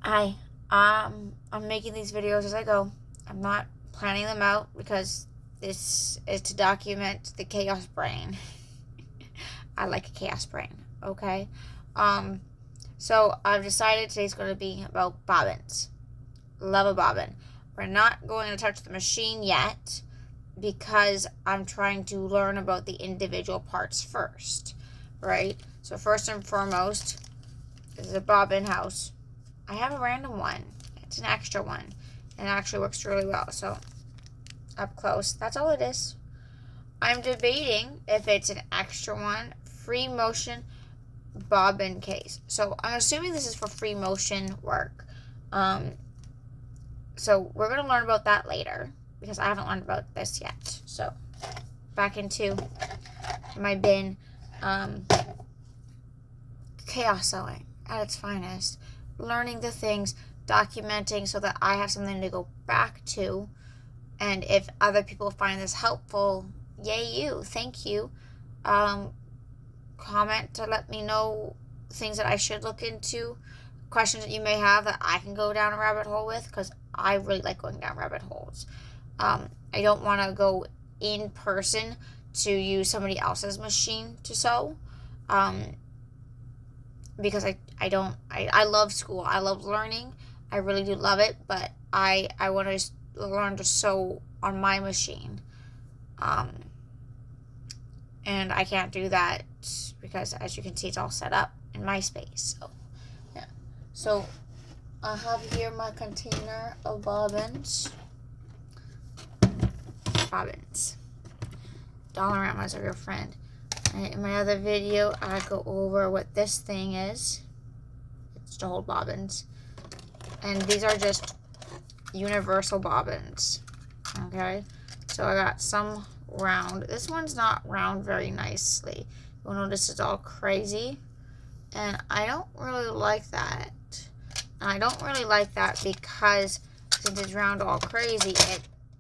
Hi, I'm making these videos as I go. I'm not planning them out because this is to document the chaos brain. I like a chaos brain, okay? So I've decided today's going to be about bobbins. Love a bobbin. We're not going to touch the machine yet because I'm trying to learn about the individual parts first, right? So first and foremost, this is a bobbin house. I have a random one. It's an extra one. And it actually works really well. So, up close. That's all it is. I'm debating if it's an extra one. Free motion bobbin case. So, I'm assuming this is for free motion work. So, we're going to learn about that later. Because I haven't learned about this yet. So, back into my bin. Chaos sewing at its finest. Learning the things, documenting so that I have something to go back to. And if other people find this helpful, yay you, thank you. Comment to let me know things that I should look into, questions that you may have that I can go down a rabbit hole with, because I really like going down rabbit holes. I don't want to go in person to use somebody else's machine to sew. Because I love school. I love learning. I really do love it, but I want to learn to sew on my machine. And I can't do that because, as you can see, it's all set up in my space. So, yeah. So, I have here my container of bobbins. Bobbins. Dollaramas are your friend. In my other video, I go over what this thing is. It's to hold bobbins. And these are just universal bobbins. Okay? So I got some round. This one's not round very nicely. You'll notice it's all crazy. And I don't really like that. And I don't really like that because since it's round all crazy,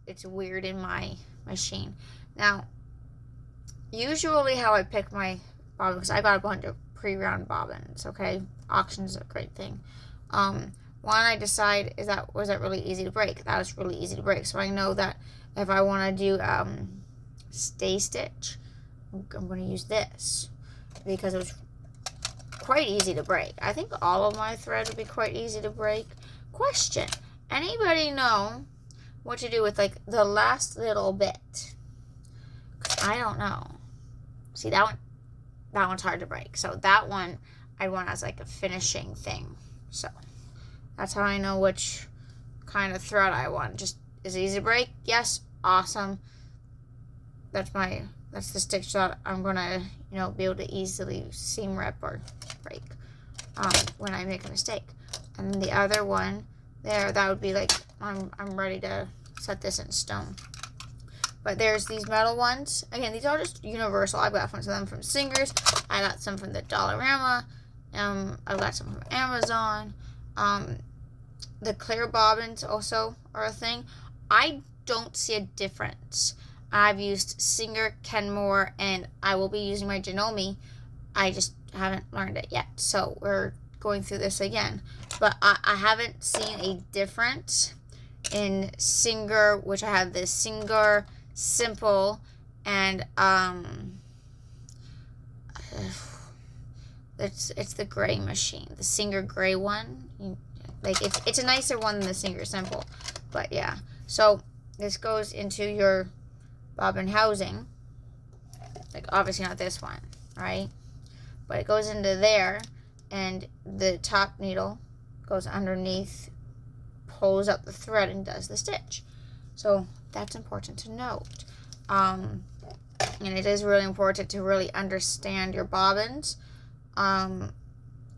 it's weird in my machine. Now, usually how I pick my bobbins, because I got a bunch of pre-round bobbins, okay? Auction's a great thing. One I decide was that really easy to break. That was really easy to break. So I know that if I want to do stay stitch, I'm going to use this because it was quite easy to break. I think all of my thread would be quite easy to break. Question: anybody know what to do with like the last little bit? I don't know. See, that one's hard to break. So that one I want as like a finishing thing. So that's how I know which kind of thread I want. Just, is it easy to break? Yes. Awesome. That's the stitch that I'm gonna, be able to easily seam rip or break when I make a mistake. And then the other one there, that would be like I'm ready to set this in stone. But there's these metal ones. Again, these are just universal. I've got some of them from Singers. I got some from the Dollarama. I've got some from Amazon. The clear bobbins also are a thing. I don't see a difference. I've used Singer, Kenmore, and I will be using my Janome. I just haven't learned it yet. So we're going through this again. But I haven't seen a difference in Singer, which I have this Singer Simple, and it's the gray machine, the Singer gray one. Like it's a nicer one than the Singer Simple, but yeah. So this goes into your bobbin housing. Like obviously not this one, right? But it goes into there, and the top needle goes underneath, pulls up the thread, and does the stitch. So that's important to note. And it is really important to really understand your bobbins. And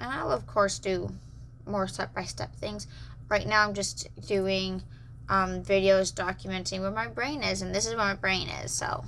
I'll, of course, do more step-by-step things. Right now, I'm just doing videos documenting where my brain is, and this is where my brain is. So